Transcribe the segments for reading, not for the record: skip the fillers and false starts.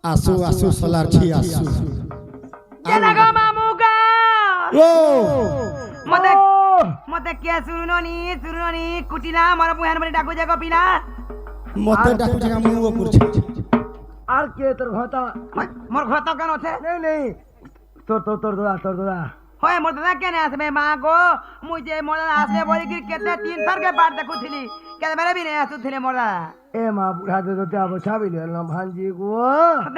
आसू आसू solar छी आसू जनागा मामुगा ओ मते मते क्या सुरुनोनी कुटिला मोर बुहान मने डाकू जाको पिला मते डाकू जगा मुओ कुछ আর কে তোর ঘটা मोर घरता केन होथे নেই নেই তোর দাদা होय मोर दादा केने आसबे मागो मुझे मोर दादा आसबे बोली कि केते 3 थर के बाट देखुथिली केते मेरे भी नहीं आसुथिले मोर दादा এ মা বুড়া দে তো আবো ছাবিল এলাম ভাঞ্জি গো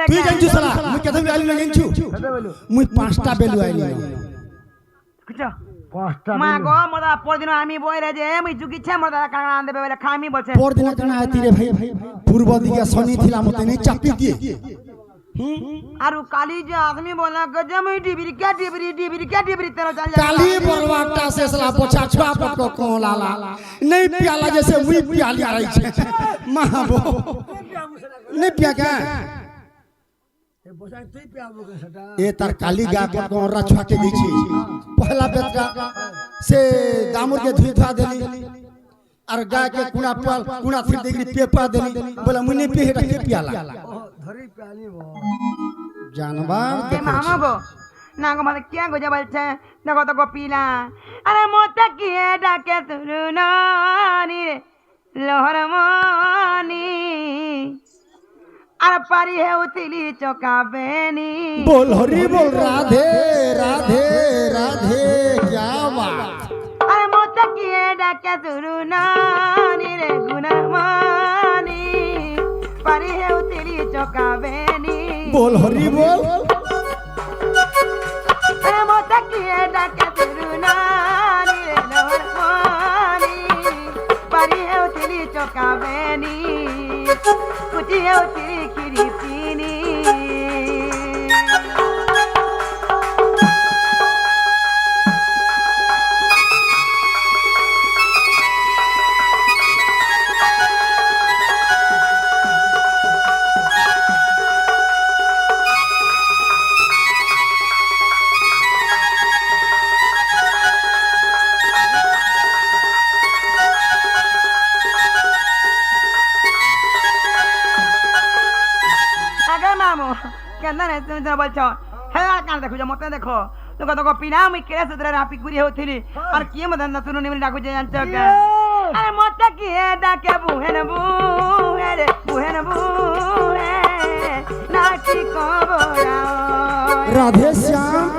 তুই জানছু সালা মুই কেতে আইলি না জানছু কত বলু মুই পাঁচটা বেলু আইলি कुछ পাঁচটা मागो मोर दादा पर दिन आमी बोइरे जे मुई जुगी छे मोर दादा काना आन देबे बोले खामी बोलछे পর দিন কেন আইতি রে ভাই পূর্ব দিকে শনি থিলা মতে নেই চাপি দিয়ে आरु काली जे आदमी बोला गजे मुई डिबरी तेरो चल जा काली बरवाटा से सला पोछा छुआ पटको कोलाला नहीं प्याला जैसे मुई प्याली आ रही छे महाबो नहीं पिया क्या এ বসাই তুই পিয়াবো কে সেটা ए तार काली गा पर को रा छुआ के दीची पहला बेटा से गामर के धुई धुआ देली और गाय के कुणा फिर देगी पेपा देली बोला मुने पे हेटा के प्याला ধরি পিয়ালি বো जानवर ए देखो मामा गो नागो मते क्या गो जबल छे देखो तो को पीला अरे मोते किए डाके सुरुनानी रे लोहर मानी अरे पारी है उतिली चौका बेनी बोल हरी बोल राधे राधे राधे क्या बात अरे मोते किए डाके सुरुनानी रे गुणमानी पारी है उतिली चौका बेनी बोल हरी बोल अरे मोते किए डाके सुरुनानी रे लोहर मानी पारी है उतिली चौका बेनी कुची है उतिली खिरी पीनी अगर मामू केंदा ने तुम जरा बोलछो हेला कान देखो जो मते देखो तो पिना मी केरे सुदरे रापी कुरी होथिली और किए मदन न सुनो निमन डाकू जे जानतो का अरे मते किए डाके बुहेन बुहे नाची को बोराओ राधे श्याम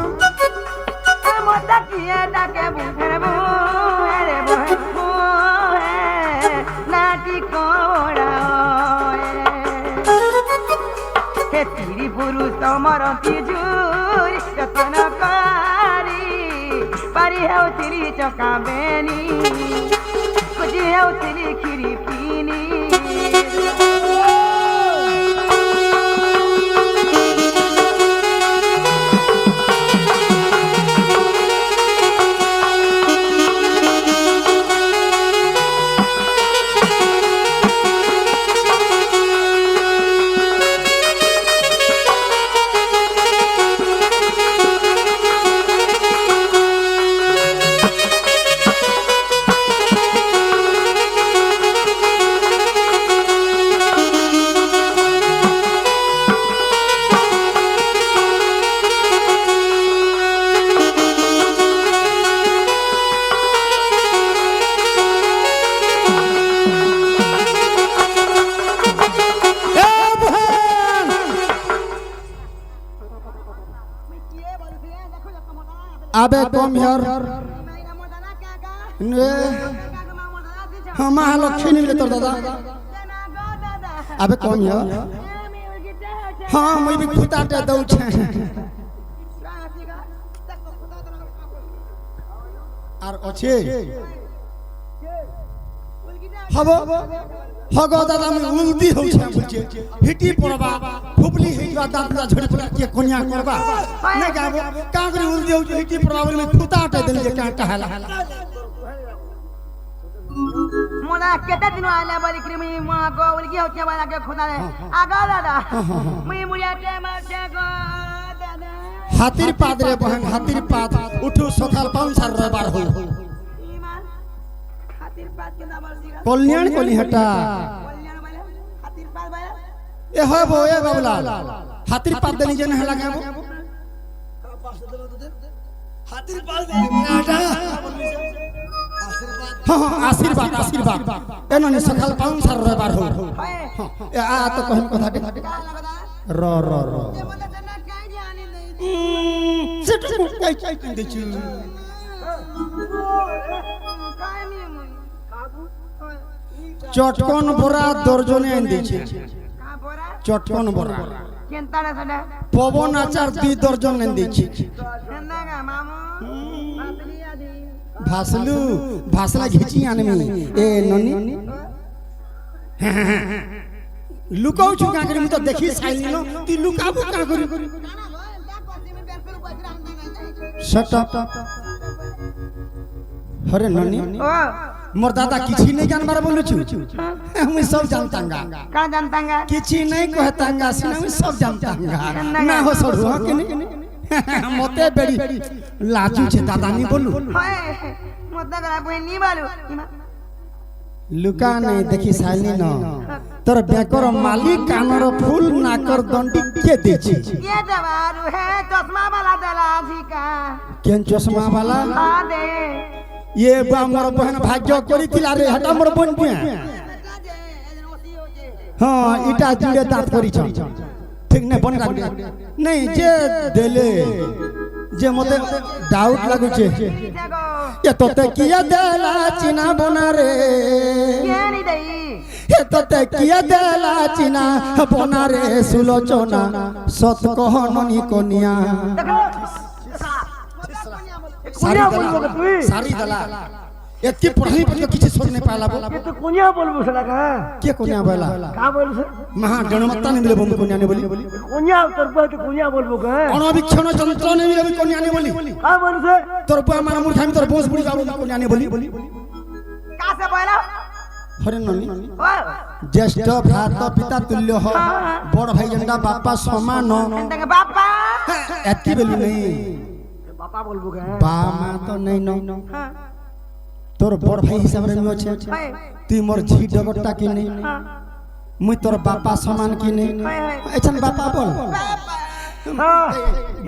अरे मते किए डाके बुहे नाची को बोराओ हे तिरी पुरुष मरती झुरी यतन कारी पारी हेउथिली चका बेनी कुची हेउथिली खिरी पीनी अबे कम हियर ने हम लक्ष्मी नहीं तोर दादा अबे कम हियर हां मैं भी खुताटे दउ छे आर अछि हबो हगो दादा में उल्टी हो छे बुझे हिटी पड़बा फुपली हेजवा दादा झड़ी पड़ा के कोनिया करबा नहीं गाबो कागरी उल्टी हो हिटी पड़बा में खुताटे देल जे का कहला मोला केते दिन आले बोली कि मी मा गो उलगी होचे वाला के खुदा रे आगा दादा मी मुरिया टेम छे गो दादा हातिर पाद रे बहन हातिर पाद उठू सखाल पांचर रे बार हो ईमान हातिर पाद के ना बोल दिगा कल्याण कोली हटा कल्याण वाला हातिर पाद वाला ए हो बो ए बाबूलाल হাতির পাত দেনি যেন হেলা গাবো হাতির পাল দে এটা আশীর্বাদ হ্যাঁ হ্যাঁ আশীর্বাদ আশীর্বাদ এননি সকাল পাউন সার রবিবার হো এ আ তো কহিন কথা দে র র র সেটা কাই কাই দিছি চটকন বড়া দর্জনে আন দিছি চটকন বড়া পবন আচার 2 দর্জন আন দিছি ভাসলু ভাসলা ঘিচি আনমি এ ননি লুকাও छु का करी तो देखी साइली नो तू लुकाबो का करी शट अप हरे ननी मोर दादा किछि नहीं जानबार बोलु छु हम सब जानतांगा का जानतांगा किछि नहीं कहतांगा सिना हम सब जानतांगा ना हो सडु हो कि नहीं मते बेड़ी लाजू छे दादा नहीं बोलू मते करा बे नी बालू लुका नहीं देखी साइली न तोर बेकर मालिक कानर फूल नाकर दंडी के देछि ये दवारू है चश्मा वाला दला का केन चश्मा वाला आ दे ये बा मोर बहन भाग्य करी थिला रे हटा मोर बन पे हां इटा जुड़े दांत करी छ ठीक नहीं बन राख नहीं जे देले जे मते डाउट लागु छे ये तोते किया देला चिना बना रे ये नहीं दई ये तोते किया देला चिना बना रे सुलोचना सत कहननी कोनिया सारी दला एत्ती पढ़ाई पर किछि सोच नहीं पाला बोला ये तो कोनिया बोलबो सला का के कोनिया बोला का बोलु से महा गणमत्ता नहीं मिले बम कोनिया ने बोली कोनिया तोर पे तो कोनिया बोलबो का अनवीक्षण यंत्र नहीं मिले कोनिया ने बोली का बोलु से तोर पे हमारा मूर्ख हम तोर बोस बुड़ी जाबो कोनिया ने बोली का से बोला हरे ननी ओ ज्येष्ठ भ्रात पिता तुल्य हो बड़ भाई जंडा बापा समान तंगे बापा एत्ती बेलु नहीं पापा बोलबो का बा मां तो नहीं नो तोर बड़ भाई हिसाब रे नो छे ती मोर झी डगटा की नहीं मुई तोर बापा समान की नहीं एछन बापा बोल हां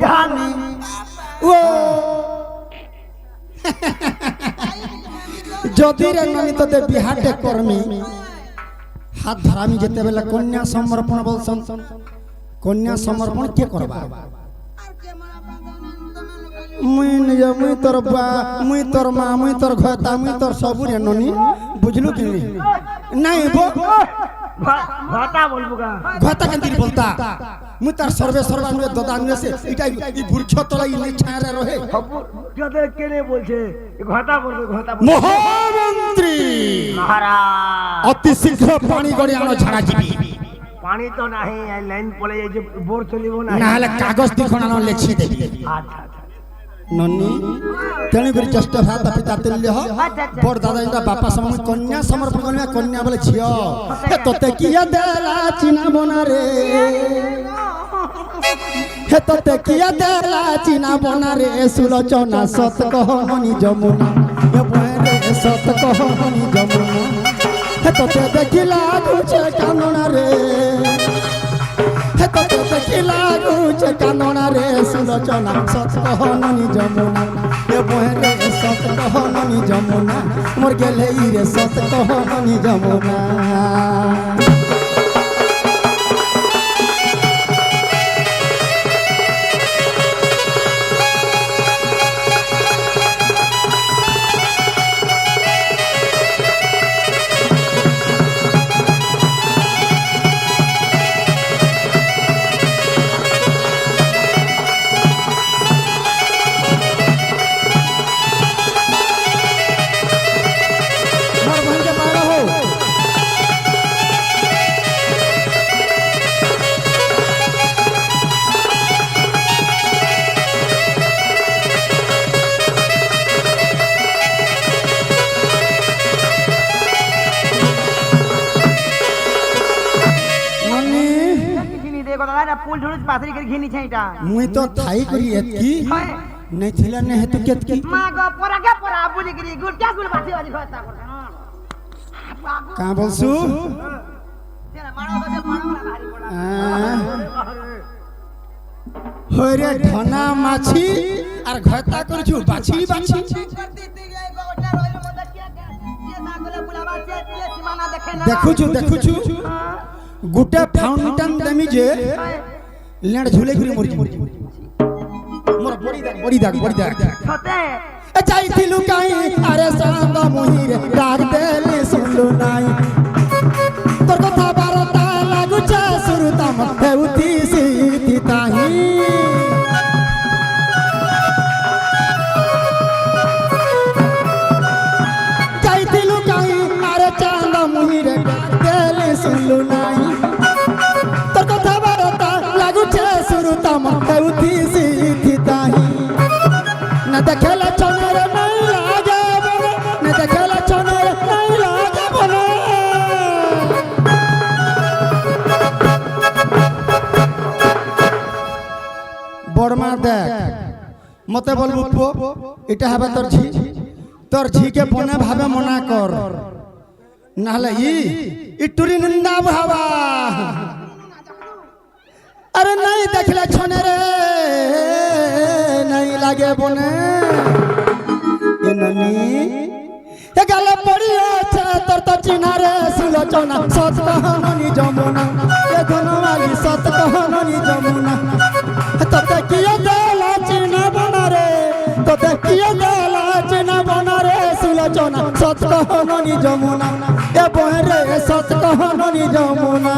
यानी ओ जदि रे ननी तो दे बिहाटे कर्मी हाथ धरामी जेते बेला कन्या समर्पण बोलसन कन्या समर्पण के करबा मुई तोर बा मुई तोर मां मुई तोर घता मुई तोर सब रे ननी बुझलु कि नहीं बो घाटा बोलबो का घता केंती बोलता मुई तार सर्वे सर्वा नुए ददान से इटा ई बुरछ तलाई नहीं छारे रहे जदे केने बोलछे घाटा बोलबो घाटा महामंत्री महाराज अति शीघ्र पानी गड़ी आनो झाड़ा जीबी पानी तो नहीं लाइन पड़े जे बोर चलिबो ना ना ले कागज दिखना लेखि देबी अच्छा नन्नी तेणी करी ज्येष्ठ भ्रात पिता तुल्य हो बड़ दादा इंदा बापा सम कन्या समर्पण करने कन्या बोले छियो हे तोते किया देला चिना बना रे हे तोते किया देला चिना बना रे सुलोचना सत कहनी जमुना हे बहरे सत कहनी जमुना हे तोते देखिला तुझे कानना रे हे तोते देखिला तुझे कानना रे सुलोचना सत कहनी जमुना हे बहरे सत कहनी जमुना मोर गेले रे सत कहनी जमुना फूल झुड़ुस पाथरी कर घिनी छैटा मुई तो थाई करी एतकी नहीं थिला ने हेतु केतकी मागो पोरा के पोरा बुली करी गुड क्या गुड बासी वाली होता का बोलसु तेरा मारो बजे मारो भारी पड़ा হরে ধনা মাছি আর ঘয়তা করছু বাছি বাছি দেখুছু দেখুছু গোটে ফাউন্টেন দেমি যে লেন্ড ঝুলে ঘুরে মরি মোর বড়ি দাগ যাইতিলু কাই আরে সান্দ মহিরে ডাক দেলে শুনলু নাই তোর কথা বারতা লাগুছে সুরতা মধ্যে উতি সিতি তাহি যাইতিলু কাই আরে চান্দ মহিরে ডাক দেলে শুনলু নাই তোর কথা বারতা লাগুছে সুরতা মধ্যে উতি সিতি তাহি না দেখলে চনের নাই লাগে বলে না দেখলে চনের নাই লাগে বলে বড়মা দেখ মতে বলবো পো এটা হবে তোর ঝিকে বনে ভাবে মনা কর নাহলে ইটুরি নিন্দা ভাবা अरे नहीं देखले छने रे नहीं लागे बने ए ननी ए गले पड़ी আছে তোর তো চিনা রে সুলোচনা সত কহনি যমুনা এ ধনমালি সত কহনি যমুনা তোতে কিয়ে দেলা চিনা বনা রে তোতে কিয়ে দেলা চিনা বনা রে সুলোচনা সত কহনি যমুনা এ বহরে সত কহনি যমুনা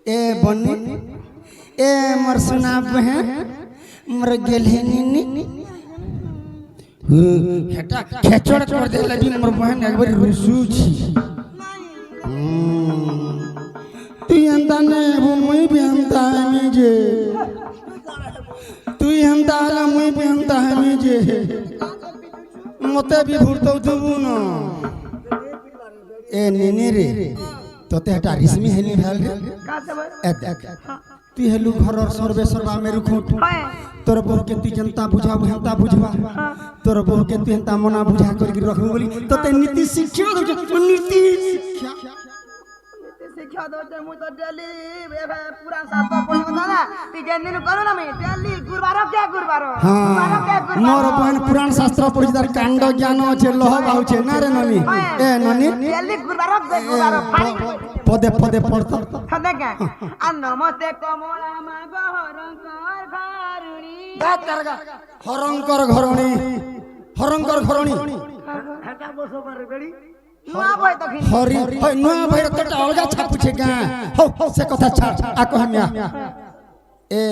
ए बनी ए मोर सुना बहन मोर गेलहे निनी हेटा खेचड़ कर देला दिन मोर बहन एक बार रुसु छी तू अंदा ने वो मुई भी अंदा है जे तू अंदा ला मुई भी अंदा है जे मते भी भूरतो दुबु न ए निनी रे तोते हटा रिसमी हेनी भेल रे ए देख तू हेलु घरर सर्वे सर्वा मेरु खोट तोर बहु के तू जनता बुझा हंता बुझवा तोर बहु के तू हंता मना बुझा करके रखबो बोली तोते नीति शिक्षा दो नीति शिक्षा दो ते मु तो डेली पूरा शास्त्र पढ़ो ना ती जेन दिन करो ना मैं डेली गुरुवार क्या गुरुवार हां मोर बहन पुराण शास्त्र पढ़ि तार कांड ज्ञान छे लोह बाहु छे ना रे ननी ए ननी डेली गुरुवार फाड़ी पदे पदे पढ़ता खदे का आ नमस्ते कमला मा गहरंकर घरुणी गातरगा हरंकर घरणी हेटा बसो मारे बेड़ी नुआ भय तो खिन हरि होय नुआ भय तो अलगा छापु छे गा हो से कथा छा आ कहमिया ए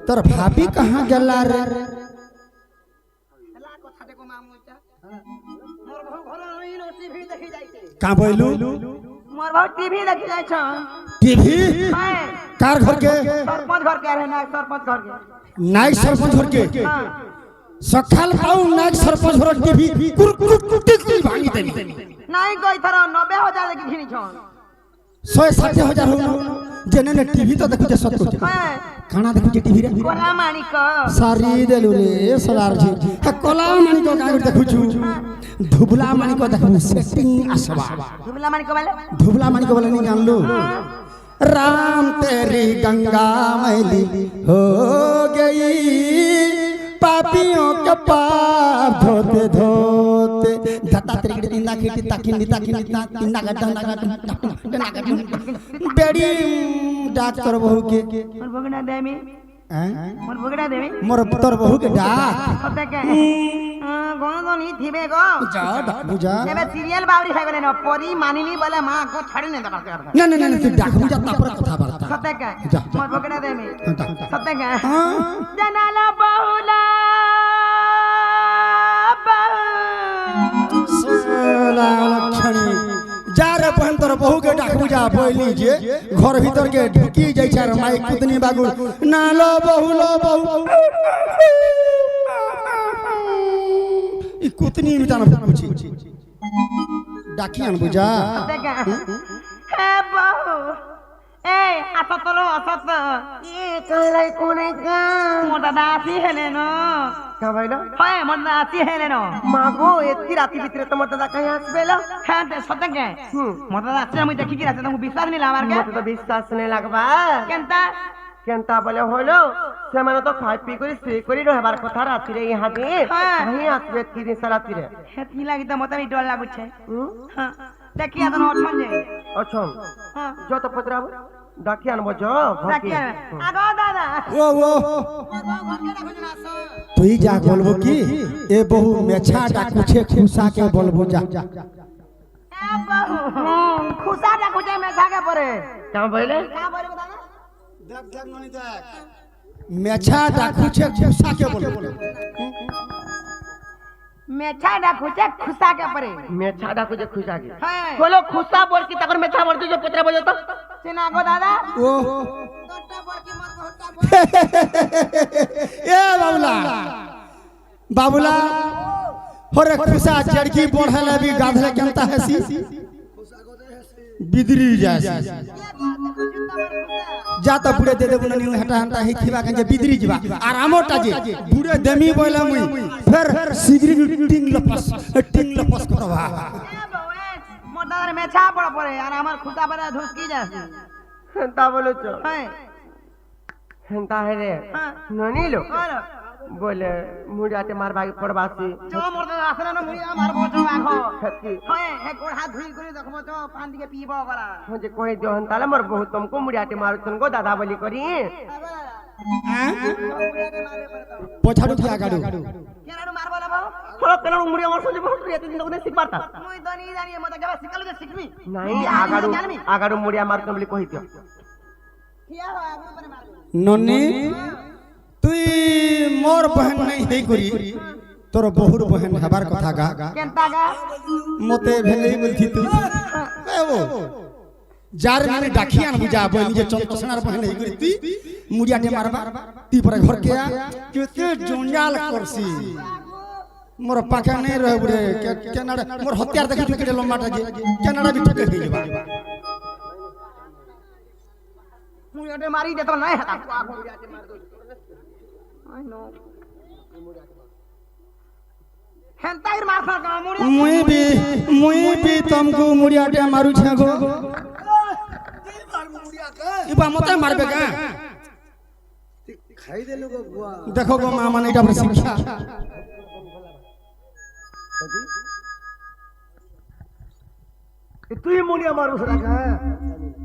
तोर भाभी कहां गेला रे हला कथा देखो मामुचा मोर बहु घर रही टीवी देखि जाइते का बोलू मोर बहु टीवी देखि जाय छ टीवी हां कार घर के सरपंच घर के है ना सरपंच घर के नाइक सरपंच घर के सखाल पाऊ नाइक सरपंच घर टीवी कुरकुटी भांगी देनी नहीं कोई थरा 90,000 की घिनी छ 160,000 हो जेने ने टीवी तो देखु जे सत को खाना देखु जे टीवी रे कोला माणिक सारी देलु रे सलार जी हे कोला माणिक का देखु छु धुबला माणिक देखु सेटिंग आसवा धुबला माणिक वाले नहीं जान लो राम तेरी गंगा मैली हो गई पापियों के पाप धोते धोते धता त्रिगड़ इंदा खेती ताकिन ताकिन इंदा गड्ढा बेड़ी डाक तोर बहू के मोर भगना देमी हैं मोर भगना देमी मोर तोर बहू के डाक सते के गोन तो नहीं थिबे गो जा डाक बुझा एबे सीरियल बावरी है गले न परी मानिली बोले मां को छाड़ी नहीं करते ना ना ना तू डाक बुझा तापर कथा बार्ता सते के जा मोर भगना देमी सते के हां जनाला बहुला सोला लक्षणी जा रे बहन तोर बहू के डाक बुझा बोली जे घर भीतर के ढुकी जाय छार माई कुतनी बागु ना लो बहू ई कुतनी मिटान पूछी डाकियान बुझा सते के हे बहु ए असतलो असत ए कहलाई कोने का मोर दादा आसी हेले न क्या भाईला होय मोर दादा आसी हेले न मागो एत्ती राती भितरे तो मत दादा कहीं आसबेला हां ते सते के मोर दादा आसी मुई देखि कि राते तुमको विश्वास नहीं लावार के मत तो विश्वास नहीं लगबा केनता केनता बोले होलो से माने तो खाई पी करी से करी रहबार कथा राती रे यहाँ दे कहीं आसबे की दिन राती रे हेती लागि त मत डर लागु छै हां देखिया त अठन जे अच्छा हां जो तो पतरा डाकियान बजो देखिया आगो दादा ओ তুই যা বলবো কি এ বহু মেছা ডাকুছে খুসা কে বলবো যা ए बहु खुसा डाकु छै में छाके परे क्या बोले का बोले दादा দেখ দেখ ননি দেখ মেছা ডাকুছে খুসা কে বলবো मेछा डाकु छै खुसा के परे मैं छाड़ा को जो खुशा के हां बोलो खुशा बोल की तकर में छा बोल जो पतरा बोलो तो सिना गो दादा ও तोटा बोल की मत होटा এ বাবুলা বাবুলা হরে খুসা চড়কি পড়ালে বি গাধলে কেনতা হেসি বিদরি যাসি যা তো বুড়ে দে দেবো নিউ হেটা হেটা হে থিবা কে বিদরি ଯିবা আর আমটা যে বুড়ে দেমি বইলা মুই ফের সিগরি টিং লপস করবা ए बहु ए मोर दादा मेछा पड़ परे और हमर खुसा परे धुसकी जासी हेंता बोलो तो हां हेंता है रे हां ननी लो और बोले मुड़ाटे मार भागी पड़बासी जो मोर दादा आसना न मुई मार बोचो आखो छत्ती हां हे गोड़ हाथ धुई करी देखबो तो पानी के पीबो करा मुझे कोई जो हंताला मोर बहुत तुमको मुड़ाटे मारो तुमको दादा बोली करी পছাড়ু কি আগাড়ু केनाडू मार बोला बहु थोड़ा केना मुड़िया मार सोचे बहुत प्रिय दिन ने सिख पाता मुई तो नहीं जानी मत के सिकल के सिकनी नहीं आगाड़ू मुड़िया मार तुम बोली कहि दियो किया हो आगु परे मार ননি তুই মোর বহন নাই হেই করি তোর বহুর বহন হবার কথা গা केनता गा মতে ভেলেই বলছি তুই এও যার নামে ডাকিয়ান বুঝা বই নিজে চন্দনার বহন হেই করি তুই মুড়িয়াটে মারবা তুই পরে ঘর কে কেতে জঞ্জাল করছি মোর পাখা নাই রহে বুড়ে কেনাডা মোর হত্যার দেখি তুই কেটে লম্বাটা যে কেনাডা বি ঠকে হই যাবা मुई अटे मारी दे तो नहीं हता आगु मुड़ियाटे मार दो आई नो हेंताइर मार खा का मुड़िया मुई भी तुमको मुड़ियाटे मारू छगो इबा मते मारबे का खाई दे लोग बुआ देखो गो मां माने এটা শিক্ষা तू ही मुड़िया मारो सरा का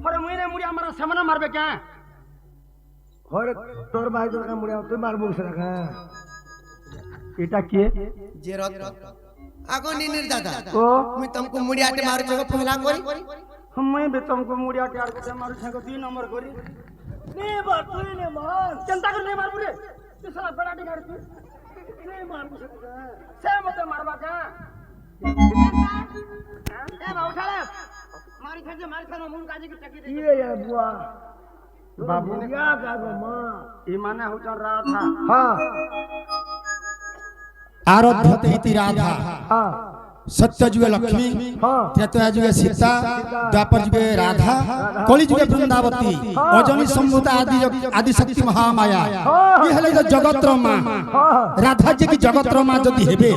अरे मुई ने मुड़िया मारा सामने मारबे का और तोर भाई तोर का मुड़िया तू मारबो सरा का এটা কি जे रत आगो निनिर दादा ओ मैं तुमको मुड़ियाटे मारू छगो पहला करी मैं भी तुमको मुड़ियाटे आर के मारू छगो 2 नंबर करी ने बात तू ने मार चिंता कर नहीं मार बुरे तू साला बड़ा डी मार तू ने मारबो सरा से मते मारबा का ए बा उठा ले मारी खानो मुन काजी की टकी दे ये यार बुआ बाबू क्या का गो मां ई माने हो चल रहा था हां आराध्य इति राधा हां सत्य जुगे लक्ष्मी हां त्रेता जुगे सीता द्वापर जुगे राधा कलि जुगे वृंदावती अजनी संभूता आदि शक्ति महामाया ये हले जो जगत रो मां राधा जी की जगत रो मां जदी हेबे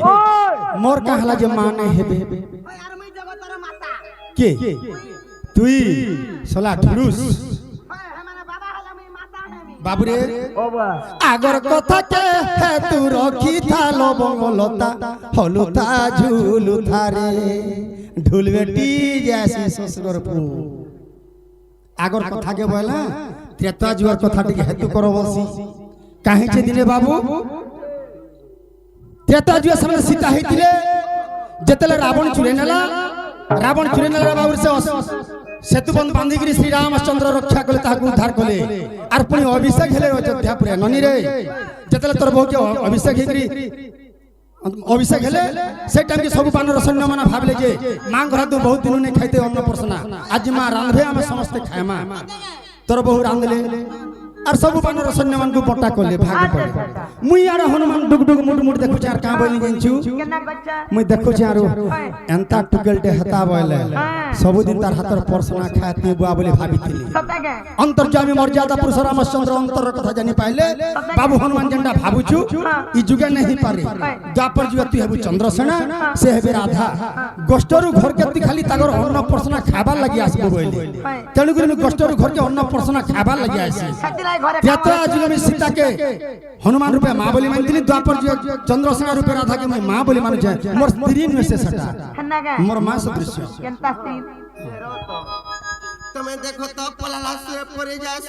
मोर का हला जे मां ने हेबे ओए यार मैं जगतर माता के तुई सला ठुरुस ओए हमारा बाबा हला मैं माता है मैं বাবুরে ও বা আগর কথা কে হে তু রখি থা লবঙ্গলতা হলুতা ঝুলুথা রে ঢুল বেটি যাসি শ্বশুর পু আগর কথা কে বলা ত্রেতা যুগর কথা টিকে হেতু কর বসি কাহিছে দিনে বাবু ত্রেতা যুগ সময় সীতা হইতিলে যেতেলে রাবণ চুরে নেলা বাবুর সেতু বন্ধ বাঁধিকি শ্রীরামচন্দ্র রক্ষা কলে তাহাকে উদ্ধার কলে আর পুনি অভিষেক হেলে অযোধ্যা পুরে ননি রে যেতেলে তোর বহুকে অভিষেক হইকি অভিষেক হেলে সেই টাইম সবু বানর সৈন্য মানে ভাবলে যে মা ঘর তো বহুত দিন নেই খাইতে অন্ন পরসনা আজ মা রাঁধবে আমি সমস্তে খাইমা তোর বহু রাঁধলে আর সবু বানর সৈন্য মানকু বটা কলে ভাগ পড়ে মুই আর হনুমান ডুগ ডুগ মুট মুট দেখুছি আর কা বলি জানছু কেনা বাচ্চা মুই দেখুছি আর এন্তা টুকেলটে হেতা বলে সবুদিন তার হাতর পরসনা খাতে বুয়া বলে ভাবিଥିଲି সতাকে অন্তর্যামী মর্যাদা পুরুষ রামচন্দ্র অন্তর কথা জানি পাইলে বাবু হনুমান যেটা ভাবুছু ই যুগে নেই পারে দ্বাপর যুগে তুই হেবু চন্দ্রসেনা সে হেবে রাধা গোষ্ঠরু ঘরকে তুই খালি তাগর অন্ন পরসনা খাবার লাগি আসবো বইলে তেণু করে গোষ্ঠরু ঘরকে অন্ন পরসনা খাবার লাগি আসি সাতিলাই ঘরে ত্রেতা যুগে আমি সীতাকে হনুমান রূপে মা বলি মানতিনি দ্বাপর যুগে চন্দ্রসেনা রূপে রাধাকে আমি মা বলি মানুছে মোর স্ত্রী নয় সে সেটা কেনাকে মোর মা সদৃশ্য কেনতা স্ত্রী তুমি দেখো তো পলালা শুয়ে পড়ে যাস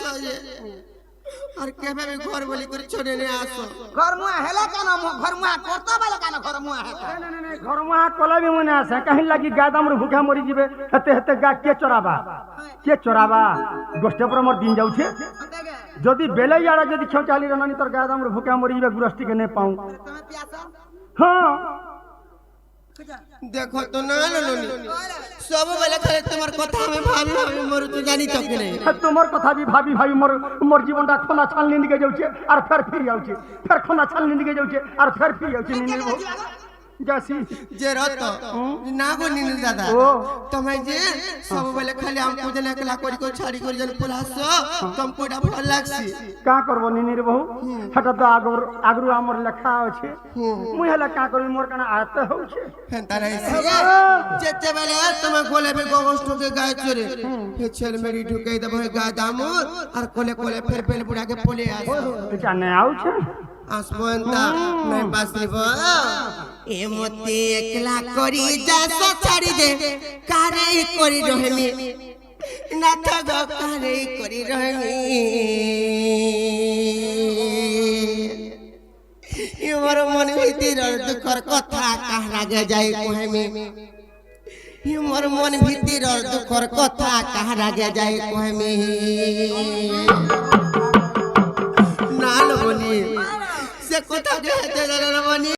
আর কেবে ঘর বলি করে ছোড়ে নিয়ে আসো ঘর মুয়া হেলা কেন ঘর মুয়া করতে বলে কেন ঘর মুয়া ঘর মা কলা भी মনে আছে কাহিন লাগি গা দামর ভুখা মরিଯିবে হেতে হেতে গা কে চরাবা গোষ্ঠে পর মোর দিন যাউছে যদি বেলে ইয়াড়া যদি খেও চালি রানি তোর গা দামর ভুখা মরিଯିবে গুরস্তি কে নে পাউ হ্যাঁ দেখো তো না ললনি সব বেলা খালি তোমার কথা আমি ভাবি ভাবি মরু তো জানি তো কি নাই তোমার কথা भी ভাবি ভাবি মোর জীবনটা খনা ছালনি নিকে যাউছে আর ফের ফির যাউছে ফের খনা ছালনি নিকে যাউছে আর ফের ফির যাউছে নিনি বহু যাসি যে রত না গো নীল দাদা ও তুমি যে সব বেলা খালি আমকো যেন একলা করি করি ছাড়ি করি যেন পলাছো তোমাকে এটা ভালো লাগছে কা করব নিনির বহু সেটা তো আগরু আমার লেখা আছে মুই হেলা কা করি মোর কানা আয়ত্ত হউছে তারা এসে যেতে বেলা তোমার কোলে বে গোষ্ঠকে গায়ে চড়ে হে ছেলে মেরি ঢুকে দেবো গা দামুর আর কোলে কোলে ফের ফের বুড়াকে পলে আসো জানে আউছে আসবন্তা নাই বাসিব এ মতে একলা করি যাস ছাড়ি দে কারে করি রহমি না থাক কারে করি রহমি ইমর মন ভিতর দুঃখর কথা কার আগে যাই কহেমি ইমর মন ভিতর দুঃখর কথা কার আগে যাই কহেমি না লবনি সে কথা যে